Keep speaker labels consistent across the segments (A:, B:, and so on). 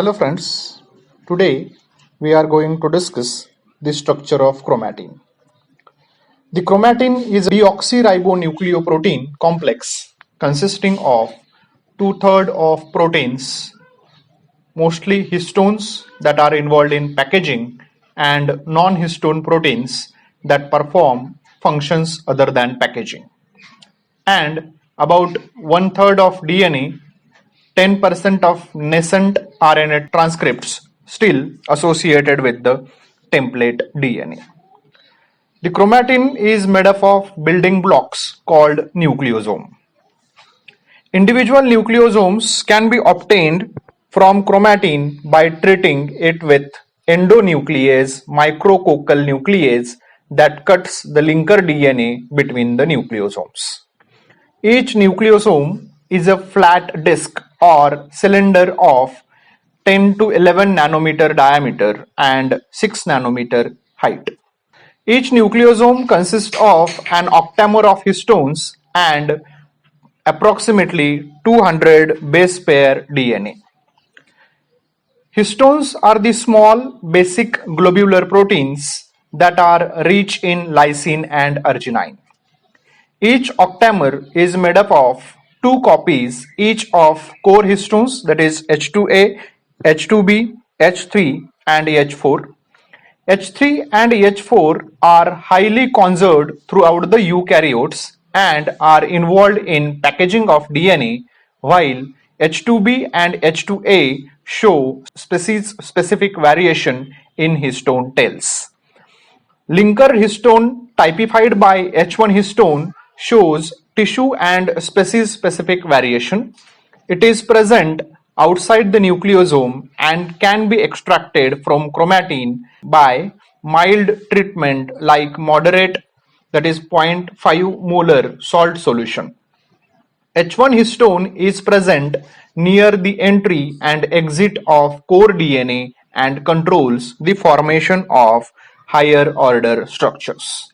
A: Hello friends, today we are going to discuss the structure of chromatin. The chromatin is a deoxyribonucleoprotein complex consisting of two-thirds of proteins, mostly histones that are involved in packaging and non-histone proteins that perform functions other than packaging. And about one-third of DNA, 10% of nascent RNA transcripts still associated with the template DNA. The chromatin is made up of building blocks called nucleosome. Individual nucleosomes can be obtained from chromatin by treating it with endonuclease micrococcal nuclease that cuts the linker DNA between the nucleosomes. Each nucleosome is a flat disk or cylinder of 10 to 11 nanometer diameter and 6 nanometer height. Each nucleosome consists of an octamer of histones and approximately 200 base pair DNA. Histones are the small basic globular proteins that are rich in lysine and arginine. Each octamer is made up of two copies each of core histones, that is H2A, H2B, H3 and H4. H3 and H4 are highly conserved throughout the eukaryotes and are involved in packaging of DNA, while H2B and H2A show species-specific variation in histone tails. Linker histone typified by H1 histone shows tissue and species-specific variation. It is present outside the nucleosome and can be extracted from chromatin by mild treatment like moderate, that is 0.5 molar salt solution. H1 histone is present near the entry and exit of core DNA and controls the formation of higher order structures.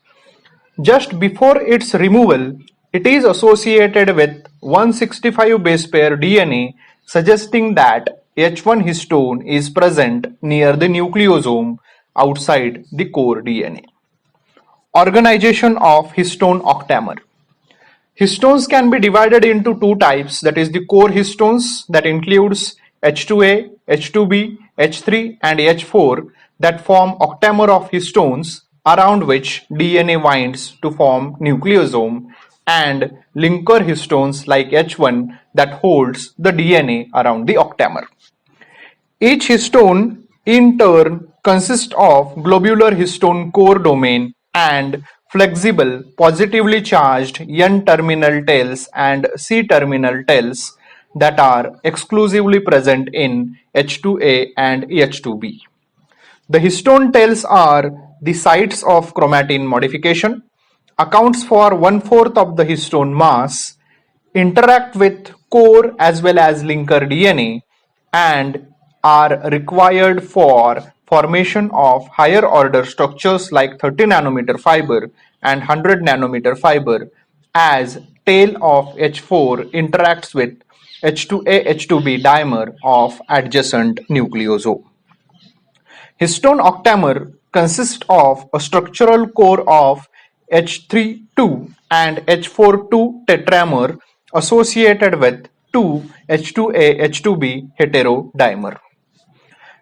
A: Just before its removal, it is associated with 165 base pair DNA, suggesting that H1 histone is present near the nucleosome outside the core DNA. Organization of histone octamer. Histones can be divided into two types, that is the core histones that includes H2A, H2B, H3 and H4 that form octamer of histones around which DNA winds to form nucleosome, and linker histones like H1 that holds the DNA around the octamer. Each histone in turn consists of globular histone core domain and flexible positively charged N-terminal tails and C-terminal tails that are exclusively present in H2A and H2B. The histone tails are the sites of chromatin modification, accounts for one-fourth of the histone mass, interact with core as well as linker DNA, and are required for formation of higher order structures like 30 nanometer fiber and 100 nanometer fiber as tail of H4 interacts with H2A H2B dimer of adjacent nucleosome. Histone octamer consists of a structural core of H3,2 and H4,2 tetramer associated with two H2A H2B heterodimer.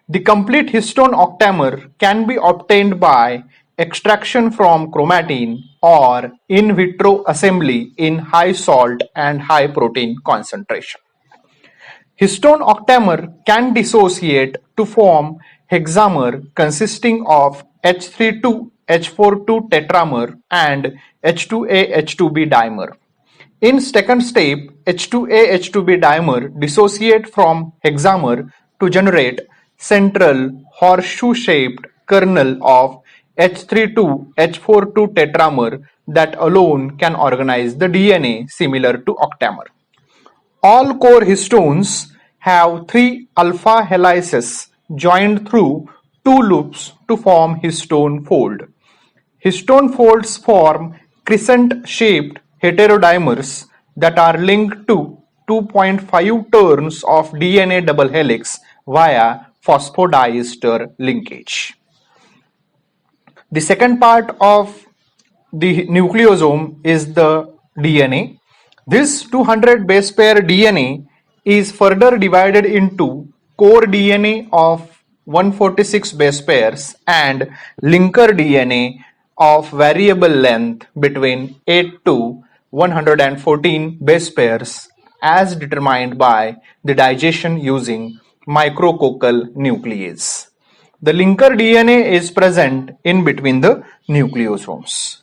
A: The complete histone octamer can be obtained by extraction from chromatin or in vitro assembly in high salt and high protein concentration. Histone octamer can dissociate to form hexamer consisting of H3,2 H4,2 tetramer and H2A H2B dimer. In second step, H2A H2B dimer dissociate from hexamer to generate central horseshoe-shaped kernel of H3,2 H4,2 tetramer that alone can organize the DNA similar to octamer. All core histones have three alpha helices joined through two loops to form histone fold. Histone folds form crescent-shaped heterodimers that are linked to 2.5 turns of DNA double helix via phosphodiester linkage. The second part of the nucleosome is the DNA. This 200 base pair DNA is further divided into core DNA of 146 base pairs and linker DNA of variable length between 8 to 114 base pairs as determined by the digestion using micrococcal nuclease. The linker DNA is present in between the nucleosomes.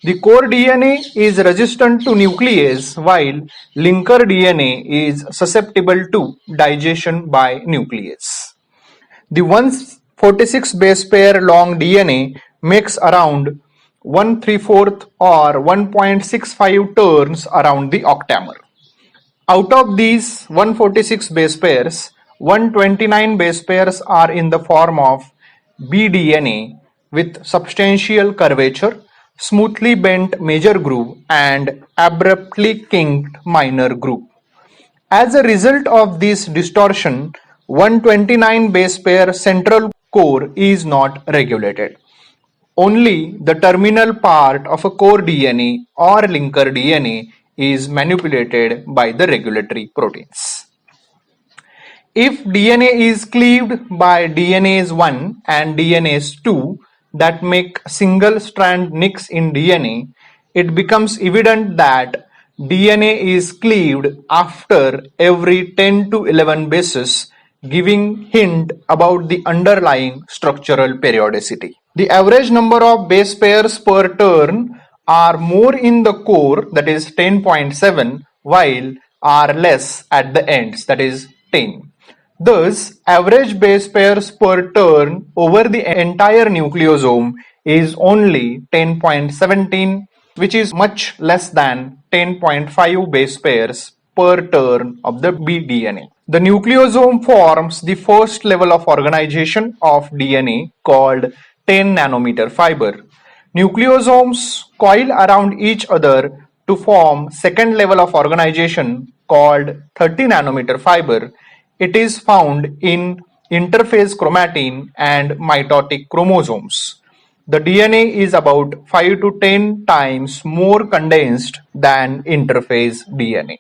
A: The core DNA is resistant to nuclease while linker DNA is susceptible to digestion by nuclease. The 146 base pair long DNA makes around 1/3 or 1.65 turns around the octamer. Out of these 146 base pairs, 129 base pairs are in the form of bDNA with substantial curvature, smoothly bent major groove, and abruptly kinked minor groove. As a result of this distortion, 129 base pair central core is not regulated. Only the terminal part of a core DNA or linker DNA is manipulated by the regulatory proteins. If DNA is cleaved by DNase 1 and DNase 2 that make single strand nicks in DNA, it becomes evident that DNA is cleaved after every 10 to 11 bases, giving hint about the underlying structural periodicity. The average number of base pairs per turn are more in the core, that is 10.7, while are less at the ends, that is 10. Thus, average base pairs per turn over the entire nucleosome is only 10.17, which is much less than 10.5 base pairs per turn of the bDNA. The nucleosome forms the first level of organization of DNA called 10 nanometer fiber. Nucleosomes coil around each other to form second level of organization called 30 nanometer fiber. It is found in interphase chromatin and mitotic chromosomes. The DNA is about 5 to 10 times more condensed than interphase DNA.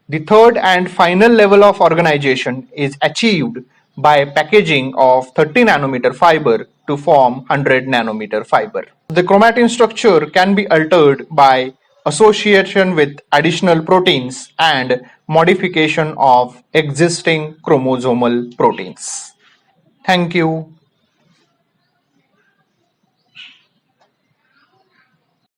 A: The third and final level of organization is achieved by packaging of 30 nanometer fiber to form 100 nanometer fiber. The chromatin structure can be altered by association with additional proteins and modification of existing chromosomal proteins. Thank you.